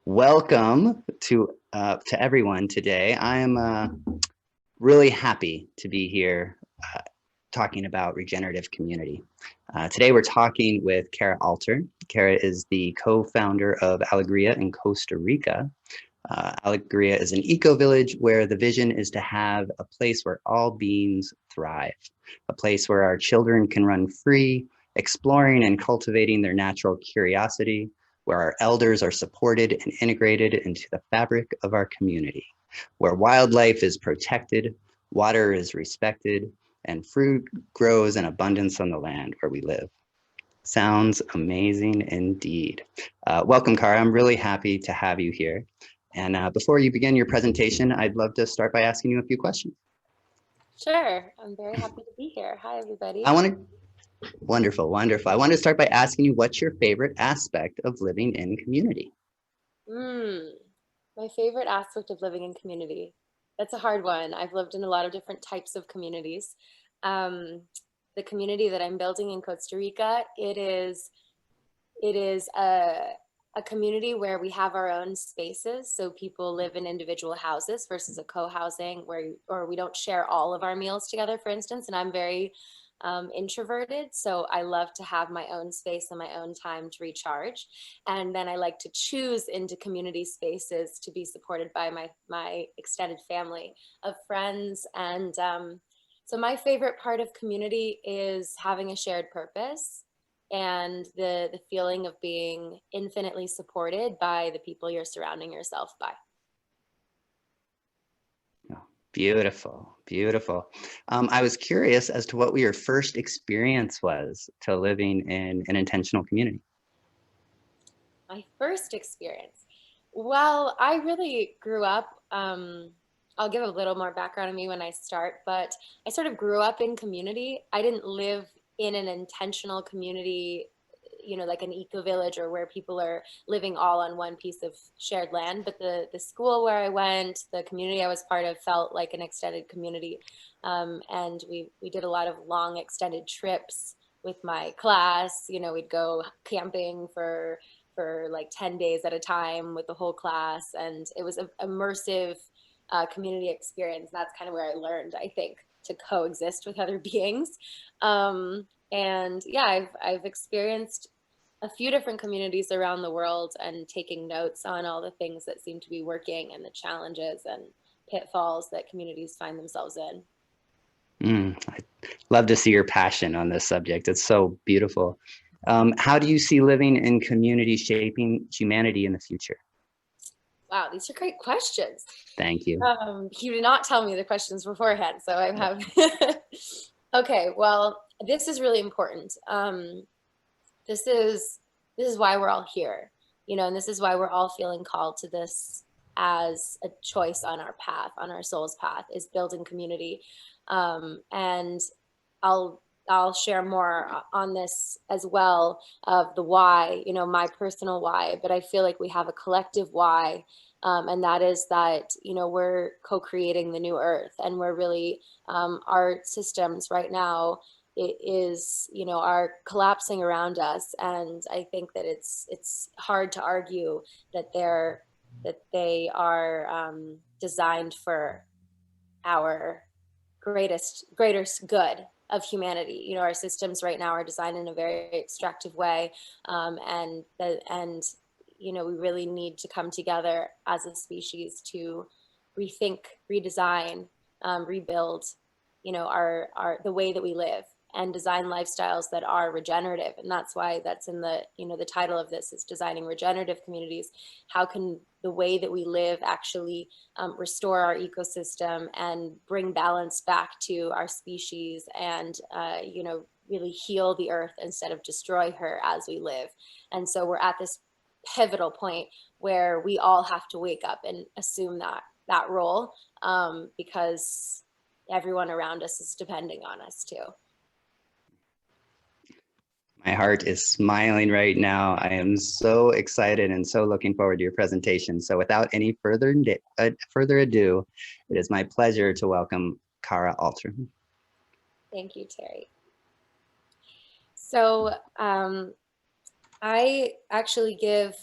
Welcome to everyone today. I am really happy to be here talking about regenerative community. Today we're talking with Kara Alter. Kara is the co-founder of Alegria in Costa Rica. Alegria is an eco-village where the vision is to have a place where all beings thrive, a place where our children can run free, exploring and cultivating their natural curiosity, where our elders are supported and integrated into the fabric of our community, where wildlife is protected, water is respected, and fruit grows in abundance on the land where we live. Sounds amazing indeed. Welcome, Cara. I'm really happy to have you here. And before you begin your presentation, I'd love to start by asking you a few questions. Sure, I'm very happy to be here. Hi, everybody. Wonderful, wonderful. I want to start by asking you, what's your favorite aspect of living in community? My favorite aspect of living in community. That's a hard one. I've lived in a lot of different types of communities. The community that I'm building in Costa Rica, it is a community where we have our own spaces. So people live in individual houses versus a co-housing or we don't share all of our meals together, for instance. And I'm very introverted, so I love to have my own space and my own time to recharge. And then I like to choose into community spaces to be supported by my extended family of friends. And so my favorite part of community is having a shared purpose and the feeling of being infinitely supported by the people you're surrounding yourself by. Beautiful, beautiful. I was curious as to what your first experience was to living in an intentional community. My first experience. Well, I really grew up, I'll give a little more background on me when I start, but I sort of grew up in community. I didn't live in an intentional community, like an eco-village or where people are living all on one piece of shared land. But the school where I went, the community I was part of felt like an extended community. And we did a lot of long extended trips with my class. We'd go camping for like 10 days at a time with the whole class. And it was an immersive community experience. That's kind of where I learned, I think, to coexist with other beings. And yeah, I've experienced a few different communities around the world and taking notes on all the things that seem to be working and the challenges and pitfalls that communities find themselves in. I'd love to see your passion on this subject. It's so beautiful. How do you see living in community shaping humanity in the future? Wow, these are great questions. Thank you. You did not tell me the questions beforehand, so I have. Okay, well, this is really important. This is why we're all here, and this is why we're all feeling called to this as a choice on our path, on our soul's path, is building community. And I'll share more on this as well, of the why, my personal why, but I feel like we have a collective why. And that is that, we're co-creating the new earth, and we're really, our systems right now are collapsing around us. And I think that it's hard to argue that they are designed for our greatest good of humanity. Our systems right now are designed in a very extractive way, and we really need to come together as a species to rethink, redesign, rebuild, the way that we live, and design lifestyles that are regenerative. And that's why that's in the, the title of this is Designing Regenerative Communities. How can the way that we live actually restore our ecosystem and bring balance back to our species, and, really heal the earth instead of destroy her as we live. And so we're at this pivotal point where we all have to wake up and assume that role, because everyone around us is depending on us too. My heart is smiling right now. I am so excited and so looking forward to your presentation. So without any further ado, it is my pleasure to welcome Kara Alter. Thank you, Terry. So I actually give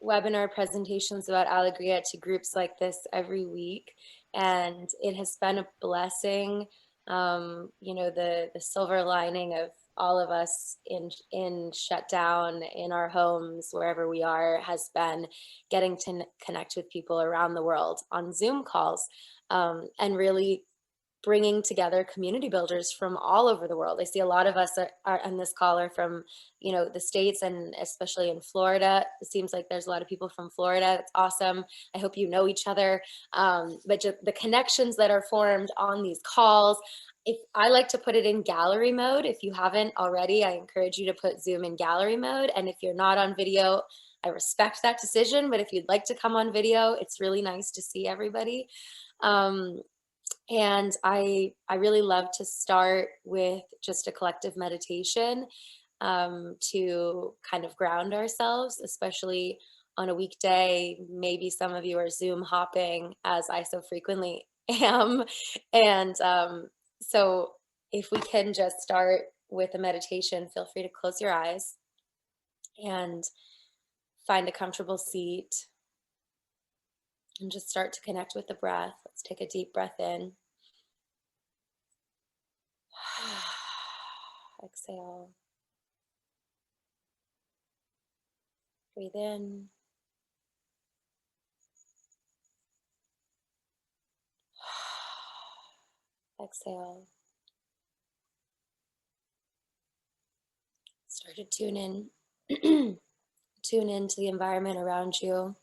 webinar presentations about Alegria to groups like this every week, and it has been a blessing. You know, the silver lining of all of us in shutdown in our homes, wherever we are, has been getting to connect with people around the world on Zoom calls, and really bringing together community builders from all over the world. I see a lot of us are on this call are from, you know, the States, and especially in Florida. It seems like there's a lot of people from Florida. It's awesome. I hope you know each other. But just the connections that are formed on these calls. If I like to put it in gallery mode, if you haven't already, I encourage you to put Zoom in gallery mode. And if you're not on video, I respect that decision. But if you'd like to come on video, it's really nice to see everybody. And I really love to start with just a collective meditation to kind of ground ourselves, especially on a weekday. Maybe some of you are Zoom hopping, as I so frequently am. And so if we can just start with a meditation, feel free to close your eyes and find a comfortable seat and just start to connect with the breath. Let's take a deep breath in. Exhale. Breathe in. Exhale. Start to tune in. Tune into the environment around you,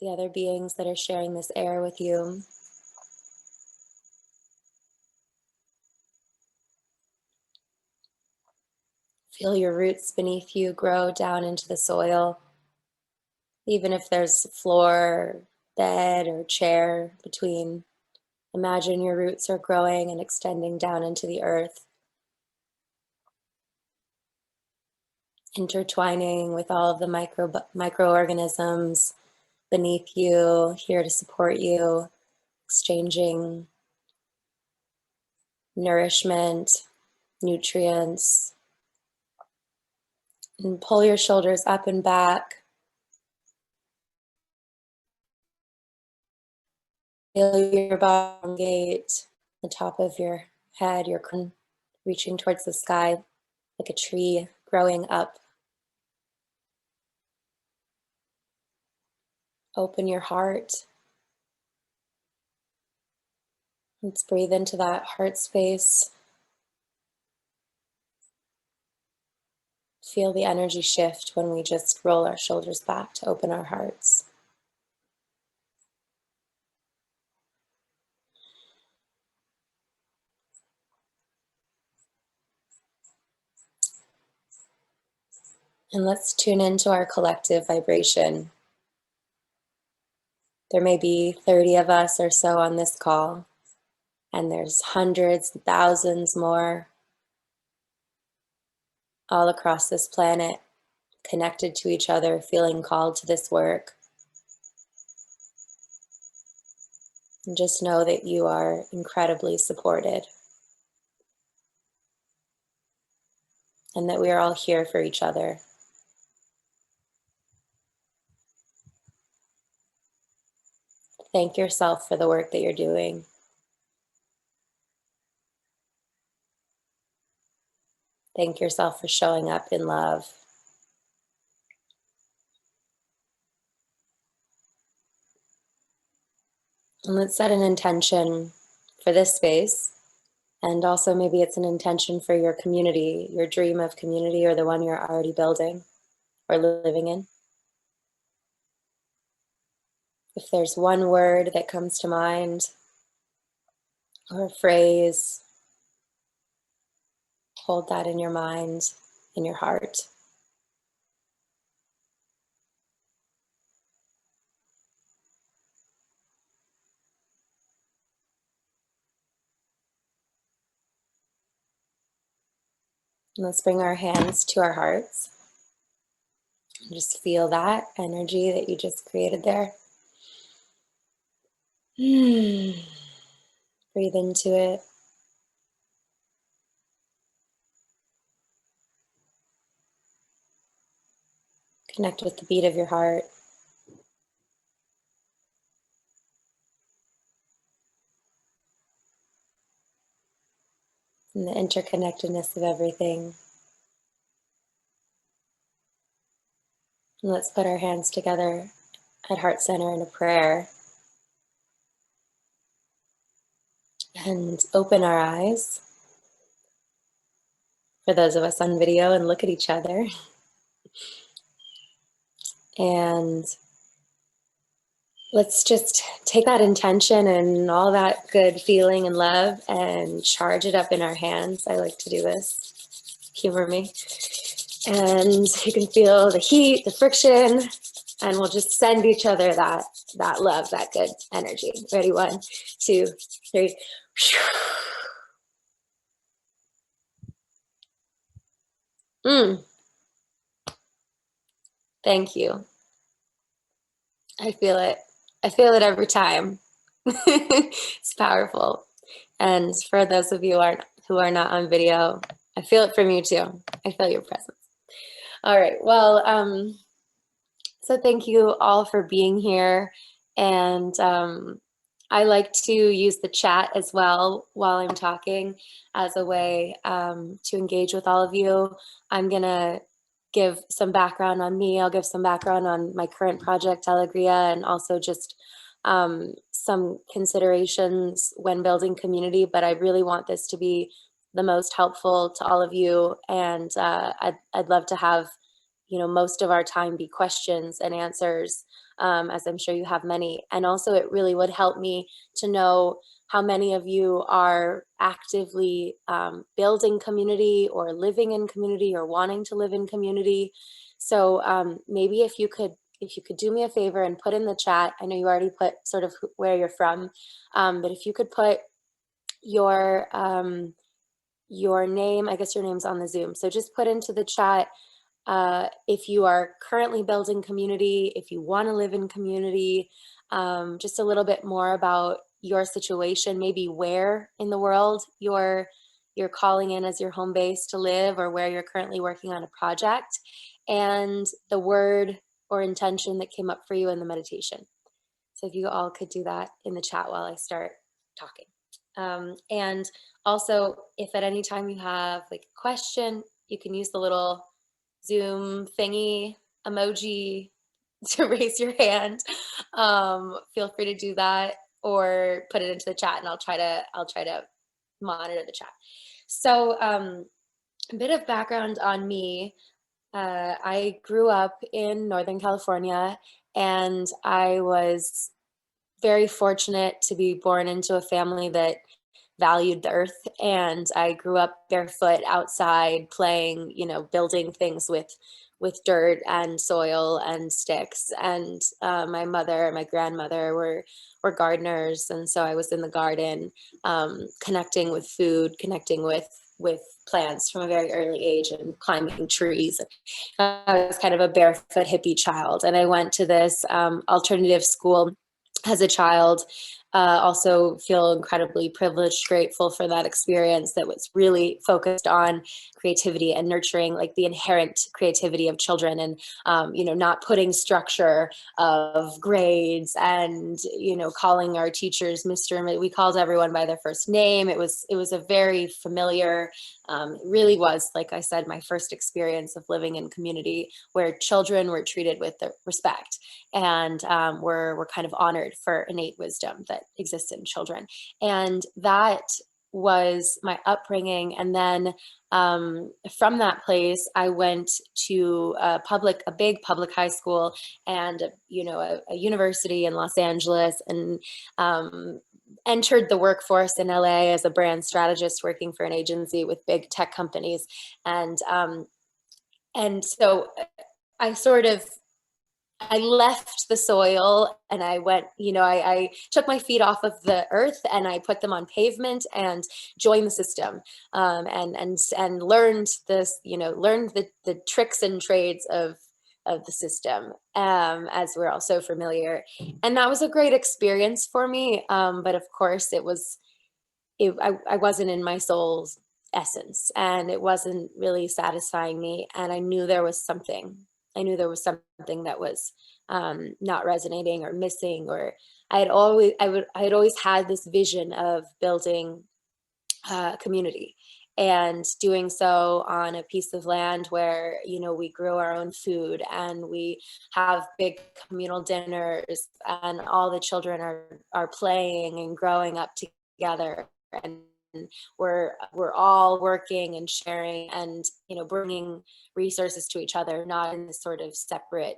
the other beings that are sharing this air with you. Feel your roots beneath you grow down into the soil. Even if there's floor, bed, or chair between, imagine your roots are growing and extending down into the earth, intertwining with all of the microorganisms beneath you, here to support you, exchanging nourishment, nutrients. And pull your shoulders up and back. Feel your bottom gate, the top of your head, your crown reaching towards the sky like a tree growing up. Open your heart. Let's breathe into that heart space. Feel the energy shift when we just roll our shoulders back to open our hearts. And let's tune into our collective vibration. There may be 30 of us or so on this call, and there's hundreds, thousands more all across this planet, connected to each other, feeling called to this work. And just know that you are incredibly supported, and that we are all here for each other. Thank yourself for the work that you're doing. Thank yourself for showing up in love. And let's set an intention for this space. And also maybe it's an intention for your community, your dream of community, or the one you're already building or living in. If there's one word that comes to mind, or a phrase, hold that in your mind, in your heart. And let's bring our hands to our hearts. And just feel that energy that you just created there. Breathe into it. Connect with the beat of your heart. And the interconnectedness of everything. And let's put our hands together at heart center in a prayer. And open our eyes for those of us on video and look at each other. And let's just take that intention and all that good feeling and love and charge it up in our hands. I like to do this. Humor me. And you can feel the heat, the friction, and we'll just send each other that love, that good energy. Ready? 1, 2, 3. Thank you. I feel it. I feel it every time. It's powerful. And for those of you who are not on video, I feel it from you too. I feel your presence. All right. Well, so thank you all for being here. And I like to use the chat as well while I'm talking as a way to engage with all of you. I'm going to give some background on me. I'll give some background on my current project, Alegria, and also just some considerations when building community. But I really want this to be the most helpful to all of you. And I'd love to have, you know, most of our time be questions and answers, as I'm sure you have many. And also it really would help me to know how many of you are actively building community or living in community or wanting to live in community. So maybe if you could do me a favor and put in the chat, I know you already put sort of where you're from, but if you could put your name, I guess your name's on the Zoom. So just put into the chat if you are currently building community, if you want to live in community, just a little bit more about your situation, maybe where in the world you're calling in as your home base to live, or where you're currently working on a project, and the word or intention that came up for you in the meditation. So if you all could do that in the chat while I start talking. And also, if at any time you have like a question, you can use the little Zoom thingy emoji to raise your hand. Feel free to do that, or put it into the chat, and I'll try to monitor the chat. So a bit of background on me. I grew up in Northern California, and I was very fortunate to be born into a family that valued the earth. And I grew up barefoot outside playing, you know, building things with dirt and soil and sticks. And my mother and my grandmother were gardeners. And so I was in the garden, connecting with food, connecting with plants from a very early age, and climbing trees. I was kind of a barefoot hippie child. And I went to this alternative school as a child. Also feel incredibly privileged, grateful for that experience that was really focused on creativity and nurturing like the inherent creativity of children, and you know, not putting structure of grades and, you know, calling our teachers Mr. We called everyone by their first name. It was a very familiar, it really was, like I said, my first experience of living in community where children were treated with respect, and were kind of honored for innate wisdom that exists in children. And that was my upbringing. And then from that place, I went to a big public high school, and you know, a university in Los Angeles, and entered the workforce in LA as a brand strategist working for an agency with big tech companies. And so I left the soil, and I went, you know, I took my feet off of the earth and I put them on pavement and joined the system, and learned this, you know, learned the tricks and trades of the system, as we're all so familiar. And that was a great experience for me. But of course I wasn't in my soul's essence, and it wasn't really satisfying me. And I knew there was something I knew there was something that was not resonating or missing, or I had always had this vision of building community and doing so on a piece of land where, you know, we grow our own food and we have big communal dinners and all the children are playing and growing up together, and we're all working and sharing and, you know, bringing resources to each other, not in this sort of separate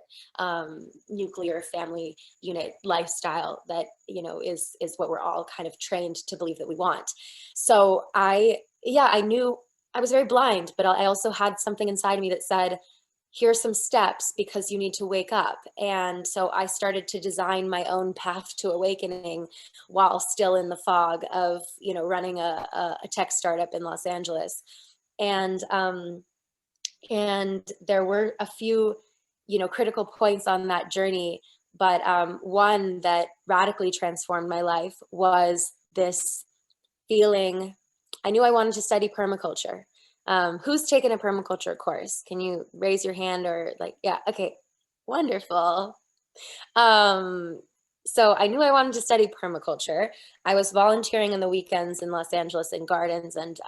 nuclear family unit lifestyle that, you know, is what we're all kind of trained to believe that we want. So I knew I was very blind, but I also had something inside of me that said, here's some steps because you need to wake up. And so I started to design my own path to awakening while still in the fog of, you know, running a tech startup in Los Angeles. And there were a few, you know, critical points on that journey. But one that radically transformed my life was this feeling. I knew I wanted to study permaculture. Who's taken a permaculture course? Can you raise your hand, or like, yeah, okay, wonderful. So I knew I wanted to study permaculture. I was volunteering in the weekends in Los Angeles in gardens, and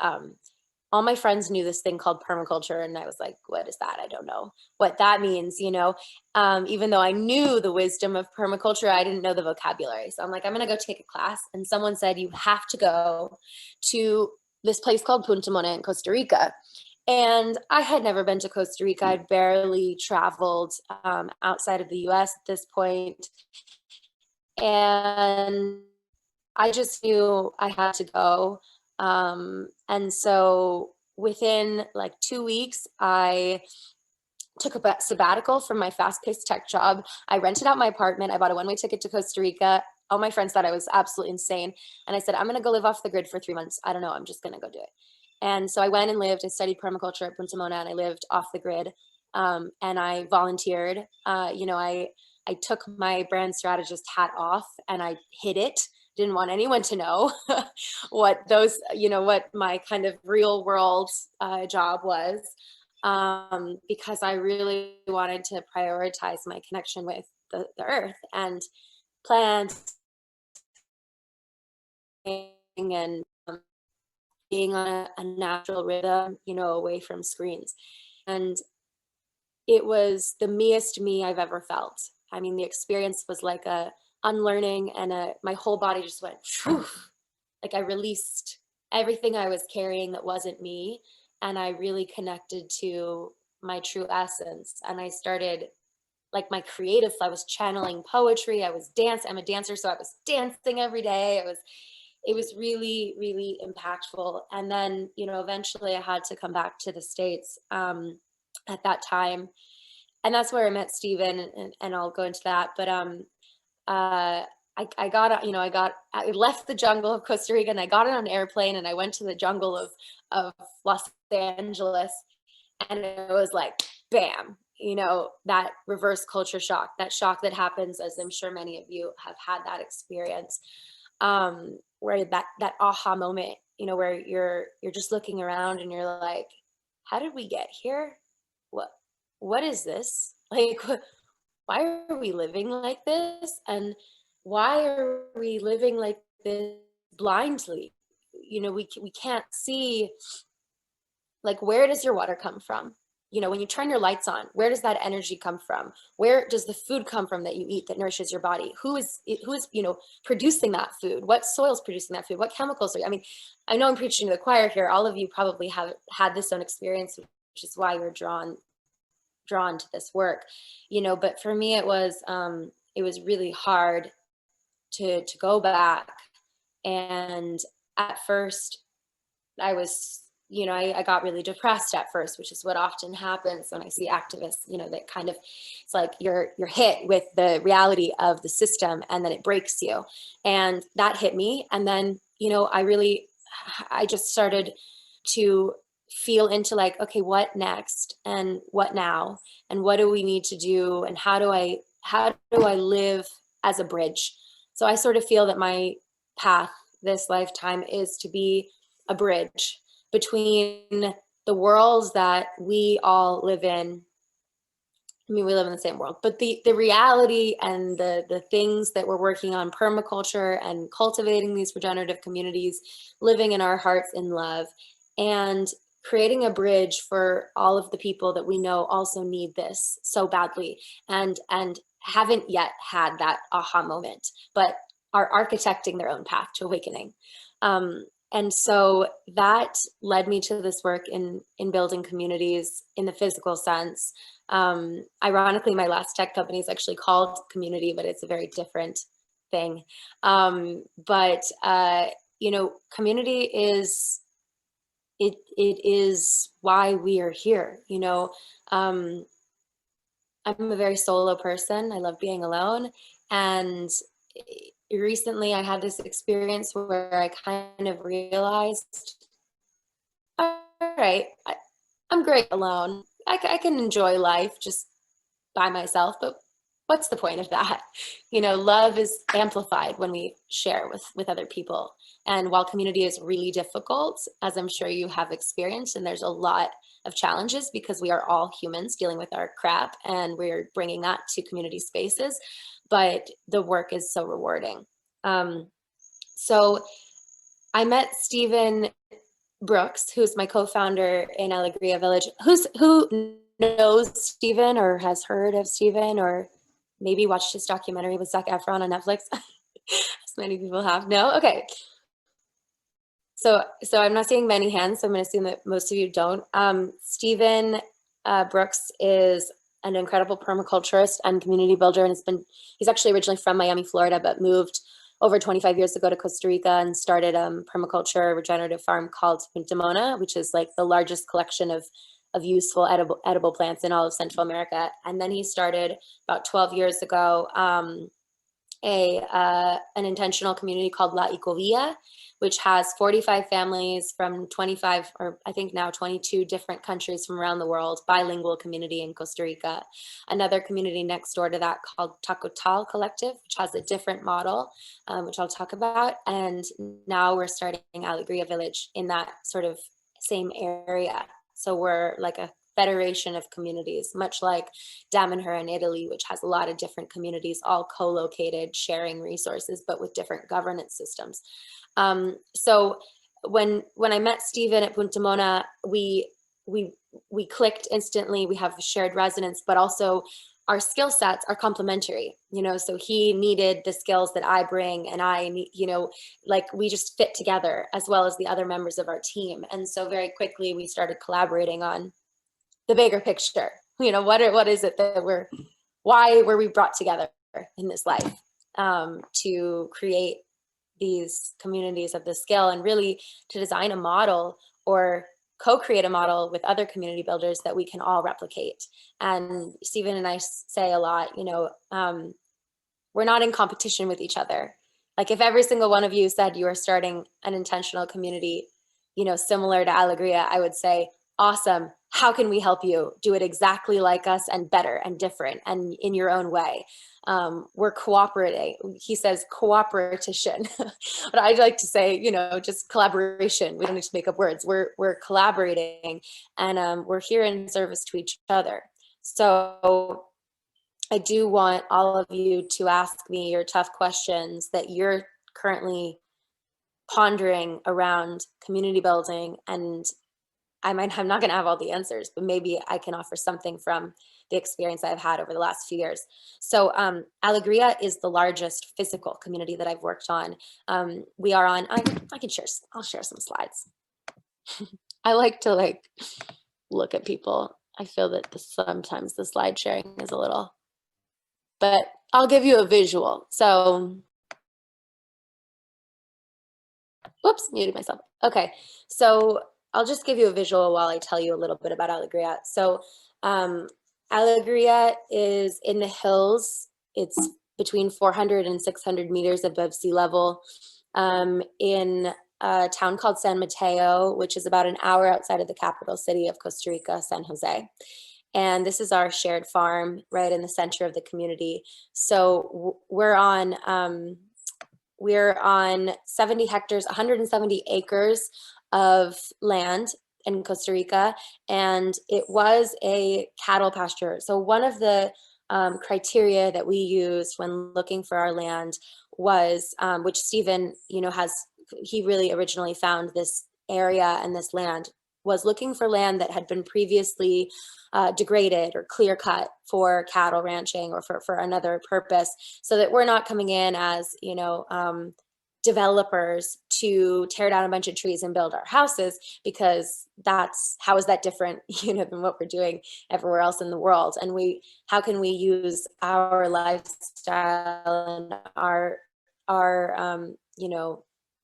all my friends knew this thing called permaculture, and I was like, what is that? I don't know what that means, you know. Even though I knew the wisdom of permaculture, I didn't know the vocabulary. So I'm like, I'm gonna go take a class. And someone said, you have to go to this place called Punta Mona in Costa Rica. And I had never been to Costa Rica. I'd barely traveled outside of the US at this point. And I just knew I had to go. And so within like 2 weeks, I took a sabbatical from my fast-paced tech job. I rented out my apartment. I bought a one-way ticket to Costa Rica. All my friends thought I was absolutely insane. And I said, I'm going to go live off the grid for 3 months. I don't know. I'm just going to go do it. And so I went and lived. I studied permaculture at Punta Mona, and I lived off the grid. And I volunteered. You know, I took my brand strategist hat off and I hid it. Didn't want anyone to know what those, you know, what my kind of real world job was, because I really wanted to prioritize my connection with the earth and plants and being on a natural rhythm, you know, away from screens. And it was the meest me I've ever felt. I mean, the experience was like a unlearning, and my whole body just went, phew, like I released everything I was carrying that wasn't me. And I really connected to my true essence. And I started like my creative, I was channeling poetry. I was dancing. I'm a dancer. So I was dancing every day. It was really, really impactful. And then, you know, eventually I had to come back to the States at that time. And that's where I met Steven, and I'll go into that. But I got, you know, I left the jungle of Costa Rica and I got on an airplane and I went to the jungle of Los Angeles, and it was like, bam, you know, that reverse culture shock, that shock that happens, as I'm sure many of you have had that experience, where that aha moment, you know, where you're just looking around and you're like, how did we get here? What is this? Like, why are we living like this? And why are we living like this blindly? You know, we can't see, like, where does your water come from? You know, when you turn your lights on, where does that energy come from? Where does the food come from that you eat that nourishes your body? Who is, you know, producing that food? What soil's producing that food? What chemicals are, I mean, I know I'm preaching to the choir here. All of you probably have had this own experience, which is why you're drawn to this work, you know. But for me, it was really hard to go back. And at first I was, you know, I got really depressed at first, which is what often happens when I see activists, you know, that kind of, it's like you're hit with the reality of the system and then it breaks you. And that hit me. And then, you know, I just started to feel into like, okay, what next and what now, and what do we need to do, and how do I live as a bridge? So I sort of feel that my path this lifetime is to be a bridge between the worlds that we all live in I mean, we live in the same world, but the reality and the things that we're working on, permaculture and cultivating these regenerative communities, living in our hearts in love, and creating a bridge for all of the people that we know also need this so badly and haven't yet had that aha moment, but are architecting their own path to awakening. And so that led me to this work in building communities in the physical sense. Ironically, my last tech company is actually called Community, but it's a very different thing. You know, community is, it is why we are here. You know, I'm a very solo person. I love being alone. And recently I had this experience where I kind of realized, all right, I'm great alone. I can enjoy life just by myself, but what's the point of that? You know, love is amplified when we share with other people. And while community is really difficult, as I'm sure you have experienced, and there's a lot of challenges because we are all humans dealing with our crap and we're bringing that to community spaces, but the work is so rewarding. So I met Stephen Brooks, who's my co-founder in Alegria Village. Who knows Stephen or has heard of Stephen or maybe watched his documentary with Zac Efron on Netflix? As many people have. No? Okay. So I'm not seeing many hands, so I'm going to assume that most of you don't. Stephen Brooks is an incredible permaculturist and community builder, and he's actually originally from Miami, Florida, but moved over 25 years ago to Costa Rica and started a permaculture regenerative farm called Punta Mona, which is like the largest collection of useful edible plants in all of Central America. And then he started about 12 years ago an intentional community called La Ecovillage, which has 45 families from 25, or I think now 22 different countries from around the world, bilingual community in Costa Rica. Another community next door to that called Tacotal Collective, which has a different model, which I'll talk about. And now we're starting Alegria Village in that sort of same area. So we're like a federation of communities, much like Damanhur in Italy, which has a lot of different communities, all co-located, sharing resources, but with different governance systems. So when I met Stephen at Punta Mona, we clicked instantly. We have shared resonance, but also our skill sets are complementary, you know, so he needed the skills that I bring and I need, you know, like we just fit together as well as the other members of our team. And so very quickly we started collaborating on the bigger picture. You know, what is it that why were we brought together in this life to create these communities of this scale, and really to design a model or co-create a model with other community builders that we can all replicate. And Stephen and I say a lot, you know, we're not in competition with each other. Like if every single one of you said you are starting an intentional community, you know, similar to Alegria, I would say, awesome. How can we help you do it exactly like us and better and different and in your own way? We're cooperating. He says cooperation, but I'd like to say, you know, just collaboration. We don't need to make up words. We're collaborating, and we're here in service to each other. So I do want all of you to ask me your tough questions that you're currently pondering around community building, and I'm not going to have all the answers, but maybe I can offer something from the experience I've had over the last few years. So Alegria is the largest physical community that I've worked on. We are on, I'll share some slides. I like to look at people. I feel that sometimes the slide sharing is a little, but I'll give you a visual. So, whoops, muted myself. Okay, so I'll just give you a visual while I tell you a little bit about Alegria. So Alegria is in the hills. It's between 400 and 600 meters above sea level in a town called San Mateo, which is about an hour outside of the capital city of Costa Rica, San Jose. And this is our shared farm right in the center of the community. So we're on 70 hectares, 170 acres of land, in Costa Rica, and it was a cattle pasture. So one of the criteria that we used when looking for our land was, which Stephen, he really originally found this area and this land, was looking for land that had been previously degraded or clear cut for cattle ranching or for another purpose, so that we're not coming in as, developers to tear down a bunch of trees and build our houses, because how is that different, than what we're doing everywhere else in the world? And how can we use our lifestyle and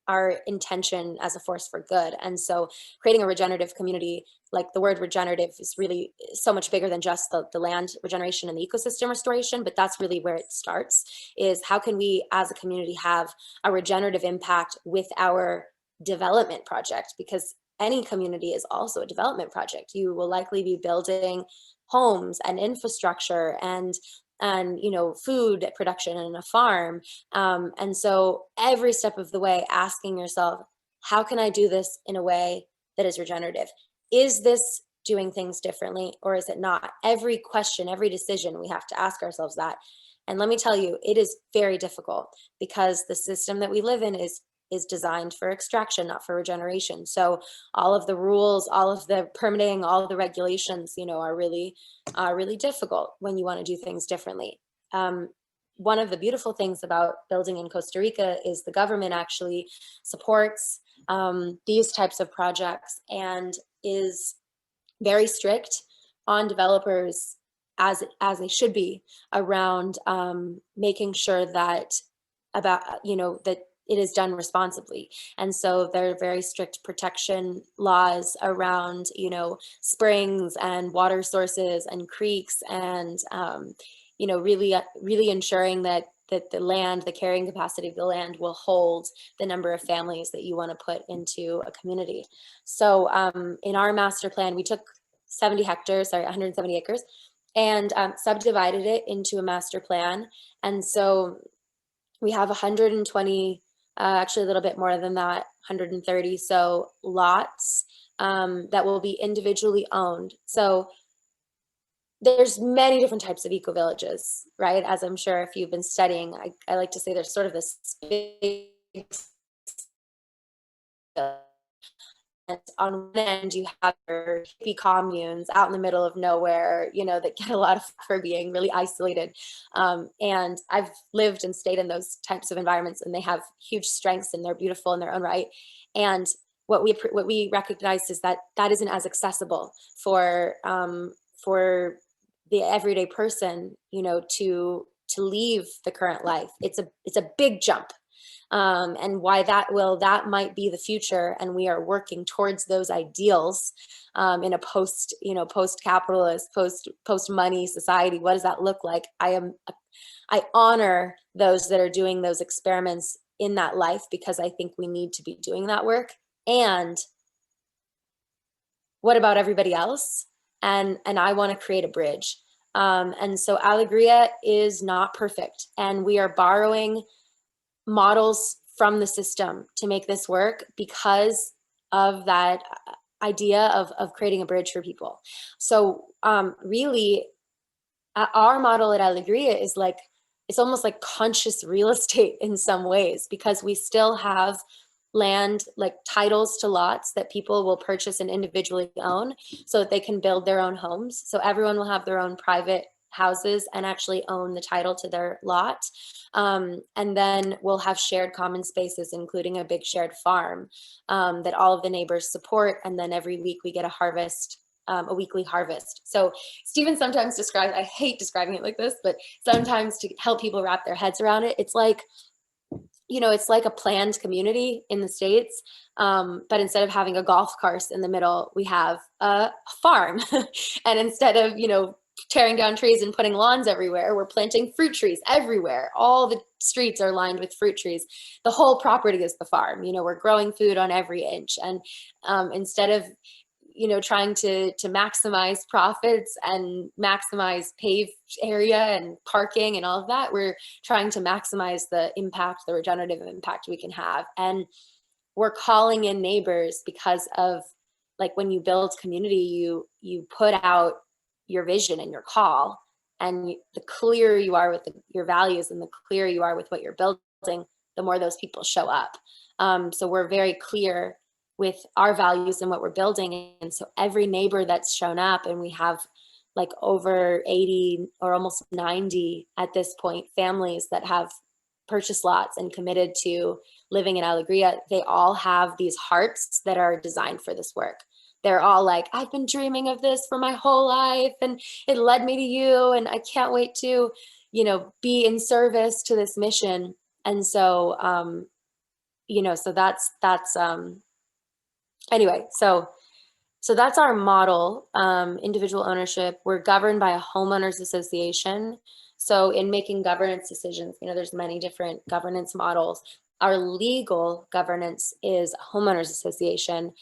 our intention as a force for good? And so creating a regenerative community, like the word regenerative is really so much bigger than just the land regeneration and the ecosystem restoration, but that's really where it starts, is how can we as a community have a regenerative impact with our development project? Because any community is also a development project. You will likely be building homes and infrastructure and food production and a farm. And so every step of the way, asking yourself, how can I do this in a way that is regenerative? Is this doing things differently, or is it not? Every question, every decision, we have to ask ourselves that. And let me tell you, it is very difficult, because the system that we live in is designed for extraction, not for regeneration. So all of the rules, all of the permitting, all of the regulations, are really difficult when you want to do things differently. One of the beautiful things about building in Costa Rica is the government actually supports these types of projects and is very strict on developers, as they should be, around making sure that that it is done responsibly. And so there are very strict protection laws around, springs and water sources and creeks, and, really ensuring that the land, the carrying capacity of the land, will hold the number of families that you want to put into a community. So in our master plan, we took 170 acres, and subdivided it into a master plan. And so we have 120, actually a little bit more than that, 130 so lots that will be individually owned. So there's many different types of eco-villages, right? As I'm sure if you've been studying, I like to say there's sort of this big, and on one end you have your hippie communes out in the middle of nowhere, that get a lot of for being really isolated. And I've lived and stayed in those types of environments, and they have huge strengths, and they're beautiful in their own right. And what we recognize is that isn't as accessible for the everyday person, to leave the current life. It's a big jump. And why that might be the future, and we are working towards those ideals in a post-capitalist, post-money society. What does that look like? I honor those that are doing those experiments in that life, because I think we need to be doing that work. And what about everybody else? And I want to create a bridge. And so Alegria is not perfect, and we are borrowing models from the system to make this work, because of that idea of creating a bridge for people. So really, our model at Alegria is it's almost like conscious real estate in some ways, because we still have land, like titles to lots that people will purchase and individually own, so that they can build their own homes. So everyone will have their own private houses and actually own the title to their lot. And then we'll have shared common spaces, including a big shared farm that all of the neighbors support. And then every week we get a weekly harvest. So Stephen sometimes I hate describing it like this, but sometimes to help people wrap their heads around it, it's like a planned community in the States, but instead of having a golf course in the middle, we have a farm. And instead of, tearing down trees and putting lawns everywhere, we're planting fruit trees everywhere. All the streets are lined with fruit trees. The whole property is the farm. We're growing food on every inch. And instead of trying to maximize profits and maximize paved area and parking and all of that, we're trying to maximize the regenerative impact we can have. And we're calling in neighbors because of like when you build community, you put out your vision and your call, and the clearer you are with your values and the clearer you are with what you're building, the more those people show up. So we're very clear with our values and what we're building. And so every neighbor that's shown up, and we have like over 80 or almost 90 at this point families that have purchased lots and committed to living in Alegria, they all have these hearts that are designed for this work. They're all like, I've been dreaming of this for my whole life, and it led me to you, and I can't wait to, you know, be in service to this mission. And so, you know, so that's anyway, so that's our model, individual ownership. We're governed by a homeowners association. So in making governance decisions, you know, there's many different governance models. Our legal governance is a homeowners association,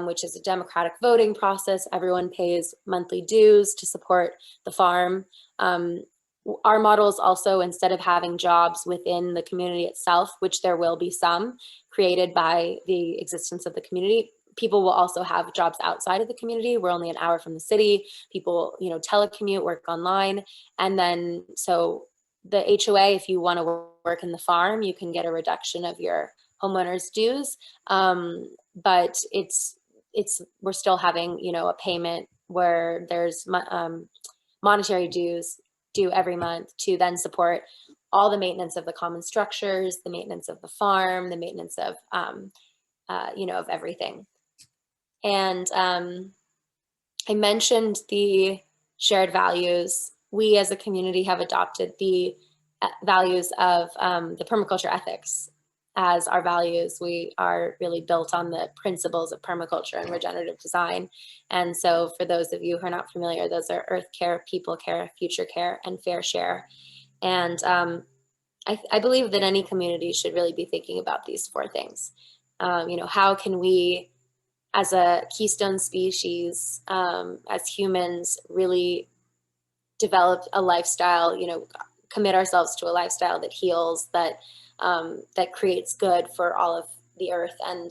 which is a democratic voting process. Everyone pays monthly dues to support the farm. Our models also, instead of having jobs within the community itself, which there will be some created by the existence of the community, people will also have jobs outside of the community. We're only an hour from the city. People, you know, telecommute, work online. And then, so the HOA, if you want to work in the farm, you can get a reduction of your homeowner's dues. But we're still having, you know, a payment where there's monetary dues due every month to then support all the maintenance of the common structures, the maintenance of the farm, the maintenance of, you know, of everything. And I mentioned the shared values. We as a community have adopted the values of the permaculture ethics as our values. We are really built on the principles of permaculture and regenerative design. And so for those of you who are not familiar, those are earth care, people care, future care, and fair share. And I believe that any community should really be thinking about these four things. You know, how can we, as a keystone species, as humans, really develop a lifestyle, you know, commit ourselves to a lifestyle that heals, that that creates good for all of the earth? And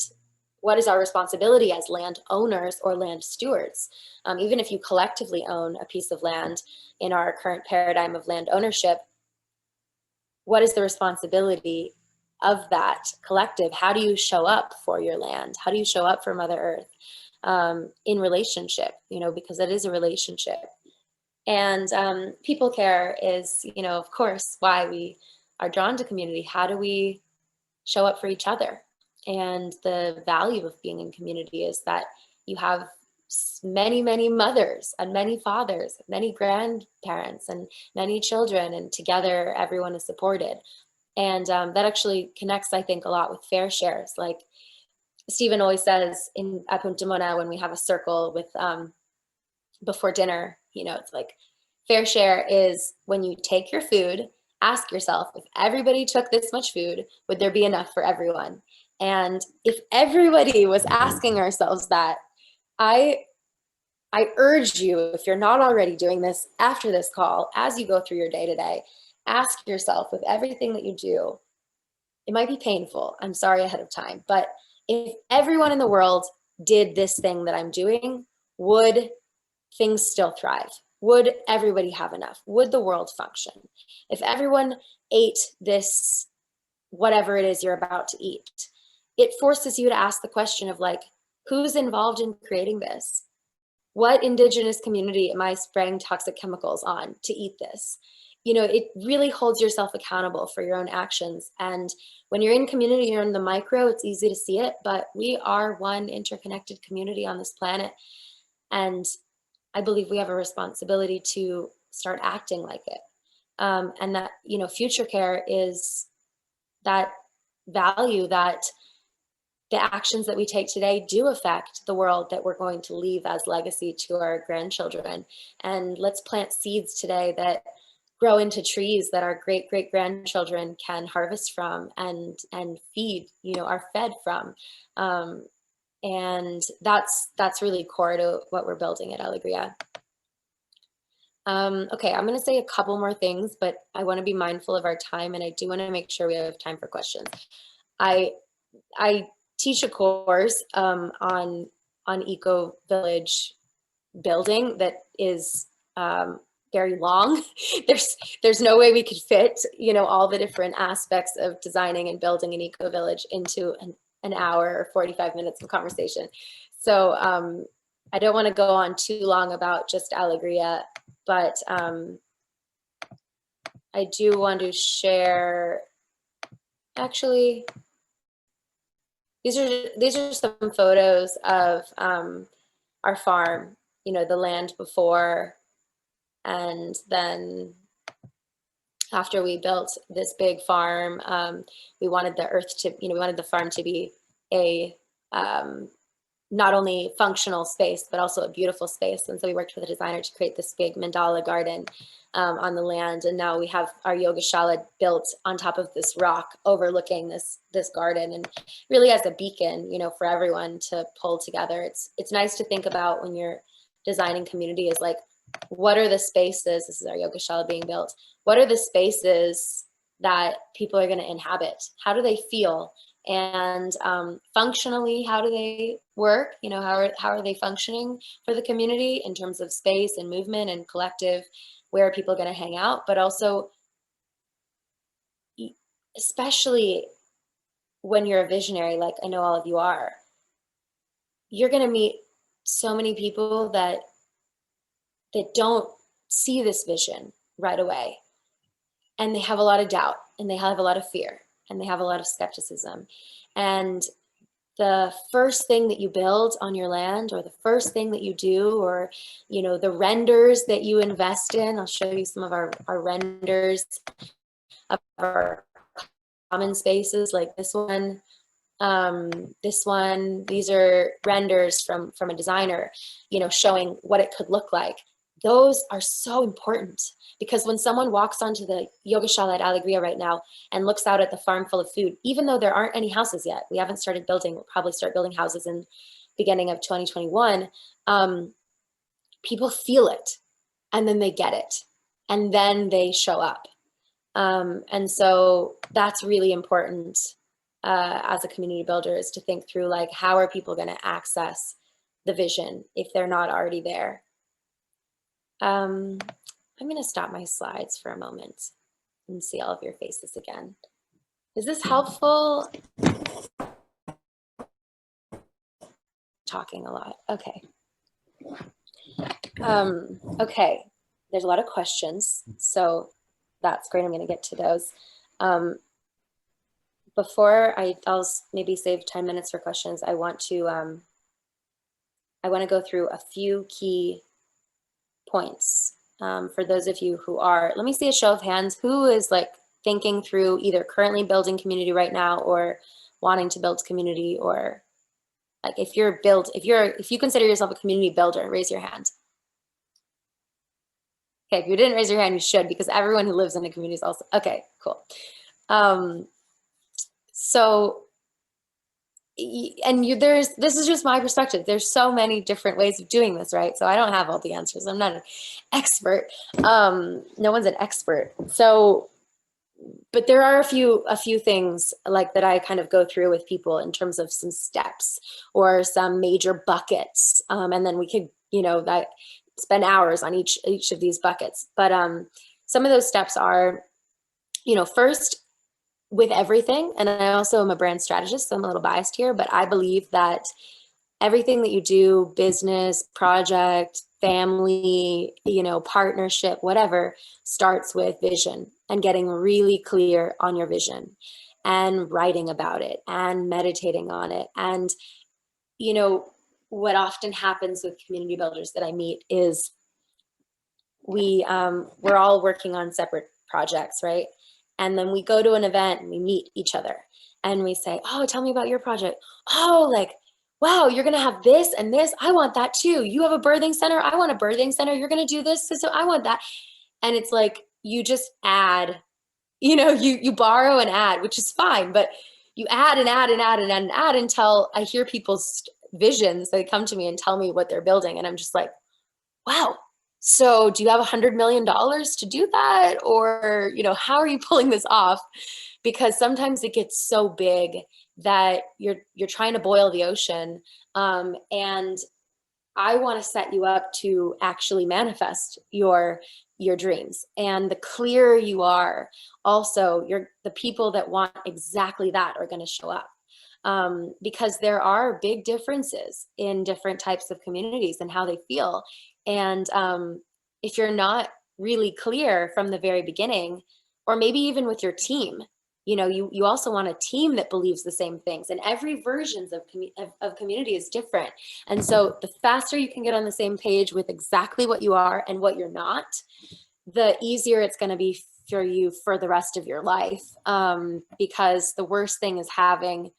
what is our responsibility as land owners or land stewards? Even if you collectively own a piece of land in our current paradigm of land ownership, what is the responsibility of that collective? How do you show up for your land? How do you show up for Mother Earth in relationship? You know, because it is a relationship. And people care is, you know, of course, why we are drawn to community. How do we show up for each other? And the value of being in community is that you have many, many mothers and many fathers, many grandparents and many children, and together everyone is supported. And that actually connects, I think, a lot with fair shares. Like Stephen always says at Punta Mona, when we have a circle with before dinner, you know, it's like fair share is when you take your food, ask yourself, if everybody took this much food, would there be enough for everyone? And if everybody was asking ourselves that, I urge you, if you're not already doing this after this call, as you go through your day to day, ask yourself, with everything that you do, it might be painful, I'm sorry ahead of time, but if everyone in the world did this thing that I'm doing, would things still thrive? Would everybody have enough? Would the world function? If everyone ate this, whatever it is you're about to eat, it forces you to ask the question of, like, who's involved in creating this? What indigenous community am I spraying toxic chemicals on to eat this? You know, it really holds yourself accountable for your own actions. And when you're in community, you're in the micro, it's easy to see it, but we are one interconnected community on this planet. And I believe we have a responsibility to start acting like it. And that, you know, future care is that value that the actions that we take today do affect the world that we're going to leave as legacy to our grandchildren. And let's plant seeds today that grow into trees that our great great grandchildren can harvest from and feed, you know, are fed from. And that's really core to what we're building at Alegria. Okay, I'm going to say a couple more things, but I want to be mindful of our time, and I do want to make sure we have time for questions. I teach a course on Ecovillage building that is very long. There's no way we could fit, all the different aspects of designing and building an Ecovillage into an hour or 45 minutes of conversation. So I don't want to go on too long about just Alegria, but I do want to share, actually, these are some photos of our farm, the land before, and then after we built this big farm, we wanted the earth to, we wanted the farm to be a not only functional space, but also a beautiful space. And so we worked with a designer to create this big mandala garden on the land. And now we have our yogashala built on top of this rock overlooking this garden, and really as a beacon, for everyone to pull together. It's nice to think about when you're designing community is like, what are the spaces, this is our yogashala being built, what are the spaces that people are going to inhabit? How do they feel? And functionally, how do they work? How are they functioning for the community in terms of space and movement and collective? Where are people going to hang out? But also, especially when you're a visionary, like I know all of you are, you're going to meet so many people that don't see this vision right away. And they have a lot of doubt, and they have a lot of fear, and they have a lot of skepticism. And the first thing that you build on your land, or the first thing that you do, or the renders that you invest in, I'll show you some of our renders of our common spaces, like this one, these are renders from a designer, showing what it could look like. Those are so important, because when someone walks onto the yogashala at Alegria right now and looks out at the farm full of food, even though there aren't any houses yet, we haven't started building, we'll probably start building houses in beginning of 2021, people feel it, and then they get it, and then they show up. And so that's really important as a community builder, is to think through, like, how are people going to access the vision if they're not already there? I'm going to stop my slides for a moment and see all of your faces again. Is this helpful? Talking a lot. Okay. Okay. There's a lot of questions, so that's great. I'm going to get to those. Before I'll maybe save 10 minutes for questions, I want to go through a few key points for those of you who are, let me see a show of hands, who is like thinking through either currently building community right now or wanting to build community, or like if you consider yourself a community builder, raise your hand. Okay, if you didn't raise your hand, you should, because everyone who lives in a community is also, okay, cool. So, and this is just my perspective. There's so many different ways of doing this, right? So I don't have all the answers. I'm not an expert. No one's an expert. So, but there are a few things like that I kind of go through with people in terms of some steps or some major buckets. And then we could, that spend hours on each of these buckets. But some of those steps are, first, with everything, and I also am a brand strategist, so I'm a little biased here, but I believe that everything that you do, business, project, family, partnership, whatever, starts with vision and getting really clear on your vision and writing about it and meditating on it. And, what often happens with community builders that I meet is we're all working on separate projects, right? And then we go to an event and we meet each other and we say, oh, tell me about your project. Oh, like, wow, you're going to have this and this. I want that too. You have a birthing center. I want a birthing center. You're going to do this. So I want that. And it's like, you just add, you borrow and add, which is fine, but you add and add and add and add and add until I hear people's visions. They come to me and tell me what they're building. And I'm just like, wow, so do you have $100 million to do that? Or, how are you pulling this off? Because sometimes it gets so big that you're trying to boil the ocean. And I want to set you up to actually manifest your dreams. And the clearer you are, also the people that want exactly that are going to show up. Because there are big differences in different types of communities and how they feel. And if you're not really clear from the very beginning, or maybe even with your team, you also want a team that believes the same things. And every versions of community is different. And so the faster you can get on the same page with exactly what you are and what you're not, the easier it's going to be for you for the rest of your life. Because the worst thing is having,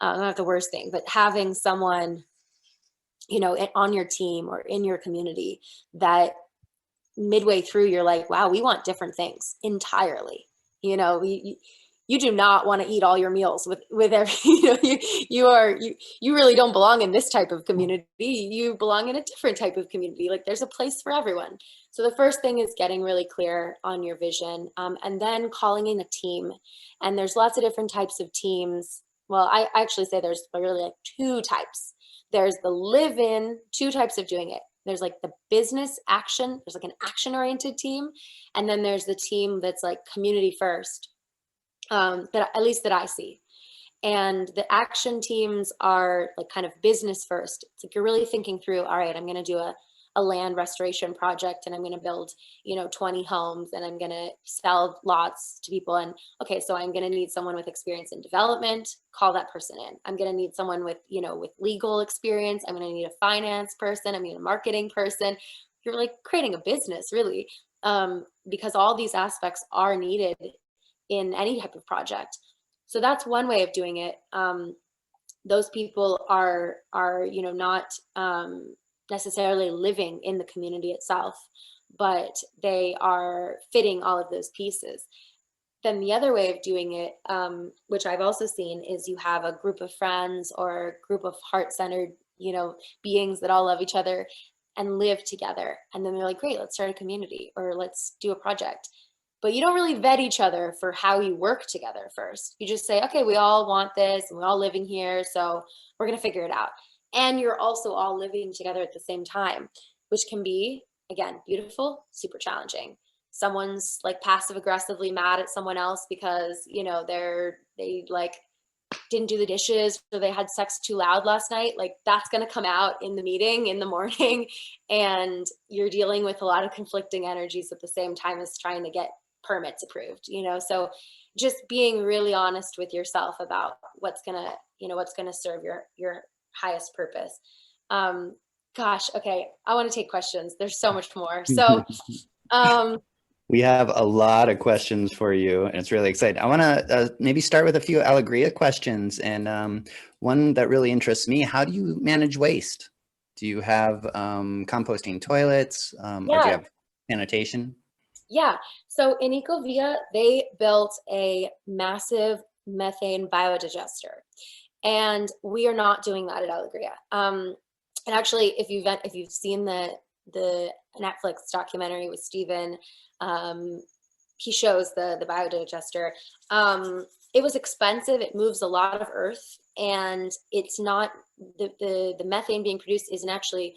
not the worst thing, but having someone, on your team or in your community that midway through you're like, wow, we want different things entirely. You do not want to eat all your meals with every, you really don't belong in this type of community. You belong in a different type of community. Like, there's a place for everyone. So the first thing is getting really clear on your vision, and then calling in a team. And there's lots of different types of teams. Well, I actually say there's really like two types. There's the live-in, two types of doing it. There's like the business action, there's like an action-oriented team. And then there's the team that's like community first, that at least that I see. And the action teams are like kind of business first. It's like you're really thinking through, all right, I'm going to do a land restoration project, and I'm going to build, 20 homes, and I'm going to sell lots to people. And okay, so I'm going to need someone with experience in development, call that person in. I'm going to need someone with, with legal experience. I'm going to need a finance person. I'm going to need a marketing person. You're like creating a business, really, because all these aspects are needed in any type of project. So that's one way of doing it. Those people are not necessarily living in the community itself, but they are fitting all of those pieces. Then the other way of doing it, which I've also seen, is you have a group of friends or a group of heart-centered, beings that all love each other and live together. And then they're like, great, let's start a community, or let's do a project. But you don't really vet each other for how you work together first. You just say, okay, we all want this and we're all living here, so we're going to figure it out. And you're also all living together at the same time, which can be, again, beautiful, super challenging. Someone's like passive aggressively mad at someone else because, they like didn't do the dishes, or they had sex too loud last night. Like, that's going to come out in the meeting in the morning. And you're dealing with a lot of conflicting energies at the same time as trying to get permits approved, so just being really honest with yourself about what's gonna serve your highest purpose. Gosh, okay, I want to take questions. There's so much more. So we have a lot of questions for you, and it's really exciting. I want to maybe start with a few Alegria questions, and one that really interests me: how do you manage waste? Do you have composting toilets, or do you have sanitation? Yeah. So in Ecovillage, they built a massive methane biodigester, and we are not doing that at Alegria. And actually, if you've seen the Netflix documentary with Steven, he shows the biodigester. It was expensive. It moves a lot of earth, and it's not the methane being produced isn't actually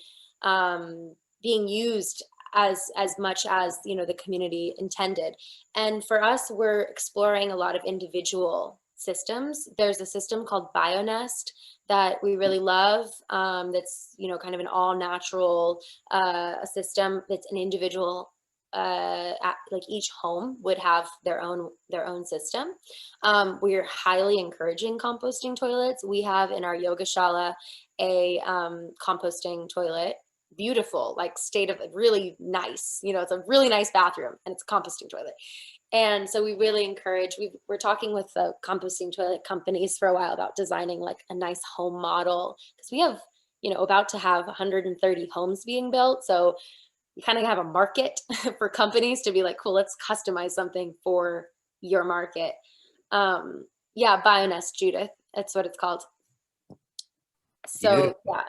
being used as much as the community intended. And for us, we're exploring a lot of individual systems. There's a system called BioNest that we really love. That's kind of an all natural system. That's an individual. Like each home would have their own system. We're highly encouraging composting toilets. We have in our yoga shala a composting toilet. Beautiful, like state of really nice, it's a really nice bathroom, and it's a composting toilet. And so we really encourage, we're talking with the composting toilet companies for a while about designing like a nice home model, because we have about to have 130 homes being built. So you kind of have a market for companies to be like, cool, let's customize something for your market. Yeah, BioNest, Judith, that's what it's called. So Beautiful. yeah.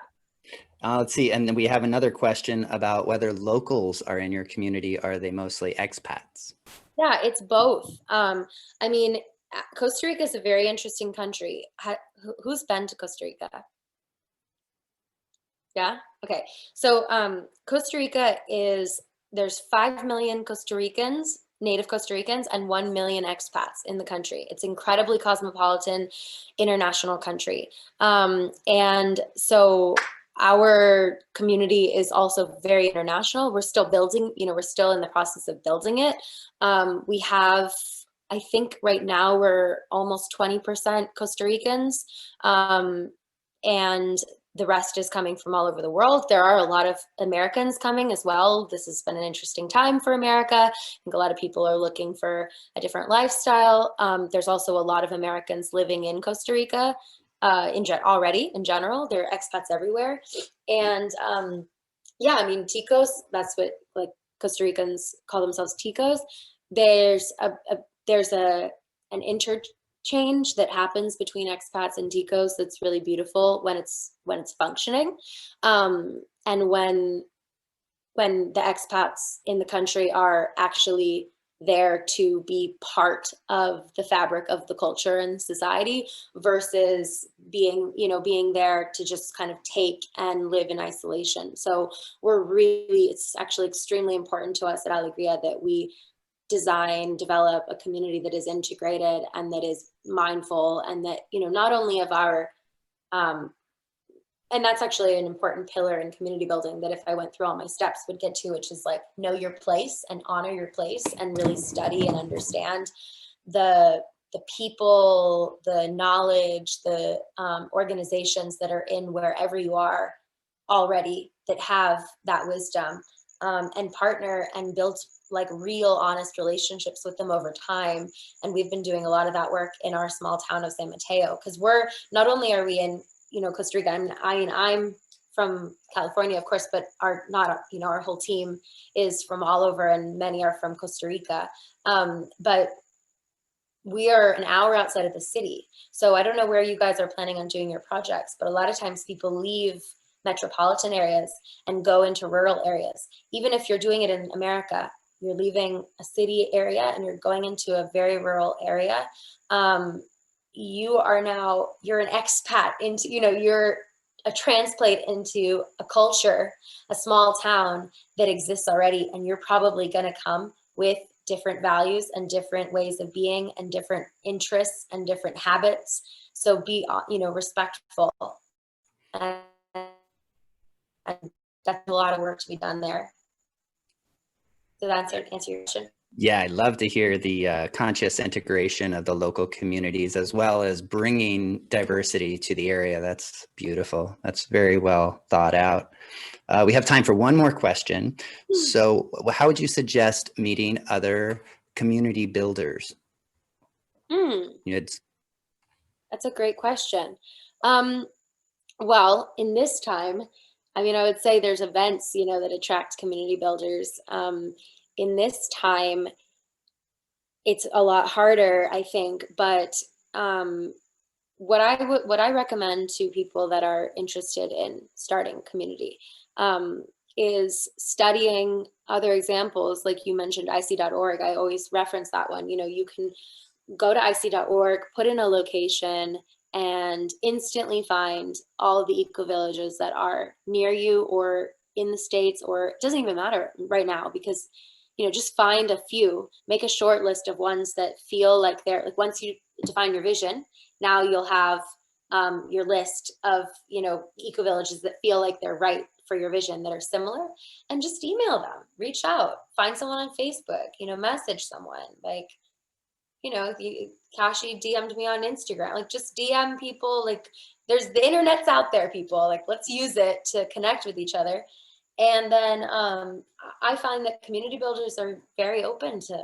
Let's see. And then we have another question about whether locals are in your community. Are they mostly expats? Yeah, it's both. I mean, Costa Rica is a very interesting country. Who's been to Costa Rica? Yeah. Okay. So Costa Rica there's 5 million Costa Ricans, native Costa Ricans, and 1 million expats in the country. It's incredibly cosmopolitan, international country. And so our community is also very international. We're still building, we're still in the process of building it. We have, I think right now we're almost 20% Costa Ricans. And the rest is coming from all over the world. There are a lot of Americans coming as well. This has been an interesting time for America. I think a lot of people are looking for a different lifestyle. There's also a lot of Americans living in Costa Rica already in general. There are expats everywhere. And yeah, I mean, Ticos, that's what like Costa Ricans call themselves Ticos. There's an interchange that happens between expats and Ticos that's really beautiful when it's functioning, and when the expats in the country are actually there to be part of the fabric of the culture and society versus being there to just kind of take and live in isolation. So it's actually extremely important to us at Alegria that we develop a community that is integrated and that is mindful, and that, not only of our, and that's actually an important pillar in community building that if I went through all my steps would get to, which is like know your place and honor your place and really study and understand the people, the knowledge, the organizations that are in wherever you are already that have that wisdom, and partner and build like real honest relationships with them over time. And we've been doing a lot of that work in our small town of San Mateo, because we're not only are we in Costa Rica, I'm from California, of course, but our whole team is from all over, and many are from Costa Rica, but we are an hour outside of the city. So I don't know where you guys are planning on doing your projects, but a lot of times people leave metropolitan areas and go into rural areas. Even if you're doing it in America, you're leaving a city area and you're going into a very rural area. You're an expat into, you're a transplant into a culture, a small town that exists already, and you're probably going to come with different values and different ways of being and different interests and different habits. So be, respectful. And that's a lot of work to be done there. Did that answer your question? Yeah, I'd love to hear the conscious integration of the local communities as well as bringing diversity to the area. That's beautiful. That's very well thought out. We have time for one more question. So how would you suggest meeting other community builders? That's a great question. Well, in this time, I would say there's events, that attract community builders. In this time, it's a lot harder, I think, but what I recommend to people that are interested in starting community is studying other examples. Like you mentioned IC.org. I always reference that one. You can go to IC.org, put in a location, and instantly find all of the ecovillages that are near you or in the States, or it doesn't even matter right now, because just find a few, make a short list of ones that feel like they're like, once you define your vision, now you'll have your list of ecovillages that feel like they're right for your vision, that are similar, and just email them, reach out, find someone on Facebook, message someone, like Kashi DM'd me on Instagram, like just DM people. Like the internet's out there, people, like let's use it to connect with each other. And then I find that community builders are very open to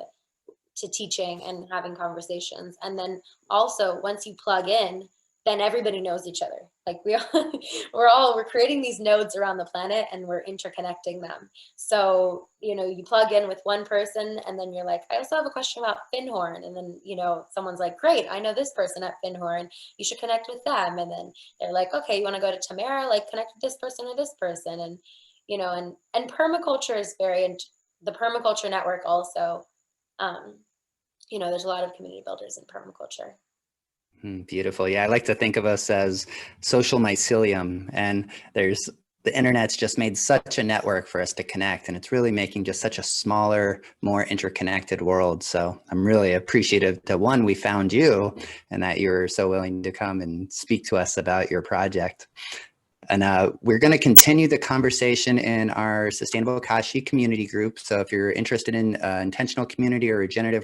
teaching and having conversations. And then also once you plug in, then everybody knows each other. Like we're creating these nodes around the planet and we're interconnecting them. So, you know, you plug in with one person and then you're like, I also have a question about Finhorn. And then, you know, someone's like, great, I know this person at Finhorn. You should connect with them. And then they're like, okay, you want to go to Tamara? Like connect with this person or this person. And, you know, and permaculture is the permaculture network also, you know, there's a lot of community builders in permaculture. Beautiful. Yeah, I like to think of us as social mycelium, and the internet's just made such a network for us to connect, and it's really making just such a smaller, more interconnected world. So I'm really appreciative that one, we found you and that you're so willing to come and speak to us about your project. And we're going to continue the conversation in our Sustainable Kashi community group. So if you're interested in intentional community or regenerative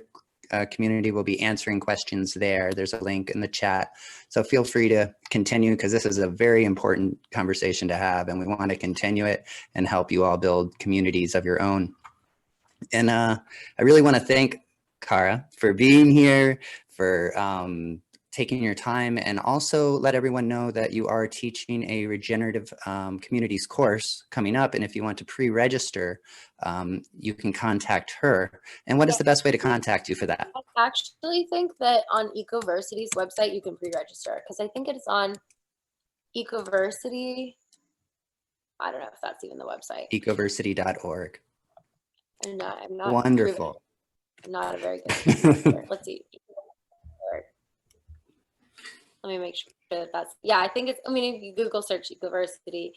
community, will be answering questions there. There's a link in the chat. So feel free to continue, because this is a very important conversation to have, and we want to continue it and help you all build communities of your own. And I really want to thank Cara for being here, for taking your time, and also let everyone know that you are teaching a regenerative communities course coming up. And if you want to pre-register, you can contact her. And what is the best way to contact you for that? I actually think that on Ecoversity's website, you can pre-register, because I think it is on Ecoversity. I don't know if that's even the website. Ecoversity.org. I'm not Wonderful. I'm not a very good Let's see. Let me make sure that that's, yeah, I think it's, I mean, if you Google search Ecoversity,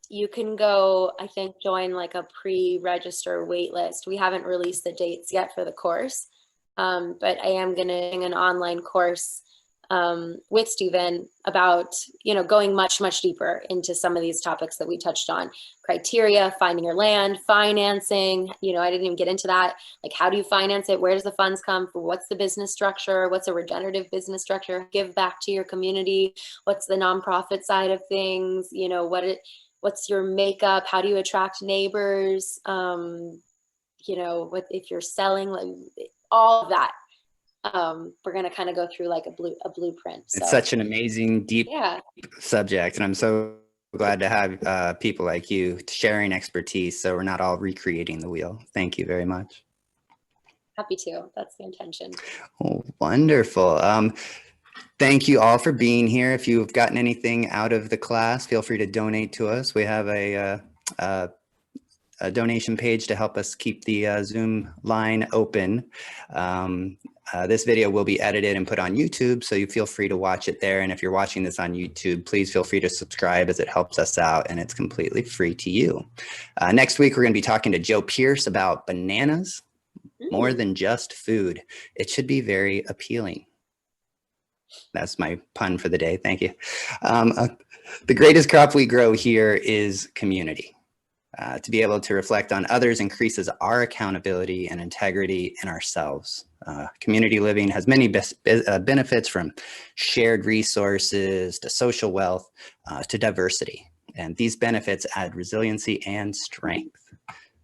you can go, I think, join like a pre-register wait list. We haven't released the dates yet for the course, but I am going to do an online course with Stephen about, you know, going much, much deeper into some of these topics that we touched on: criteria, finding your land, financing. You know, I didn't even get into that. Like, how do you finance it? Where does the funds come from? What's the business structure? What's a regenerative business structure? Give back to your community. What's the nonprofit side of things? You know, what's your makeup? How do you attract neighbors? You know, what if you're selling, like all of that. We're going to kind of go through like a blueprint. So, it's such an amazing, deep subject. And I'm so glad to have people like you sharing expertise, so we're not all recreating the wheel. Thank you very much. Happy to. That's the intention. Oh, wonderful. Thank you all for being here. If you've gotten anything out of the class, feel free to donate to us. We have a donation page to help us keep the Zoom line open. This video will be edited and put on YouTube, so you feel free to watch it there. And if you're watching this on YouTube, please feel free to subscribe, as it helps us out and it's completely free to you. Next week, we're going to be talking to Joe Pierce about bananas, more than just food. It should be very appealing. That's my pun for the day. Thank you. The greatest crop we grow here is community. To be able to reflect on others increases our accountability and integrity in ourselves. Community living has many benefits, from shared resources to social wealth to diversity. And these benefits add resiliency and strength.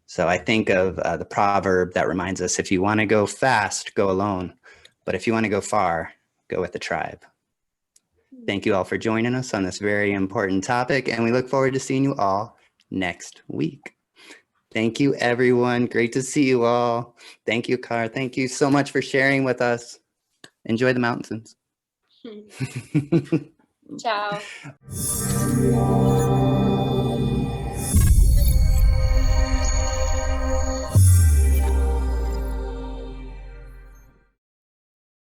So I think of the proverb that reminds us, if you want to go fast, go alone. But if you want to go far, go with the tribe. Thank you all for joining us on this very important topic, and we look forward to seeing you all next week. Thank you, everyone. Great to see you all. Thank you, Cara. Thank you so much for sharing with us. Enjoy the mountains. Ciao.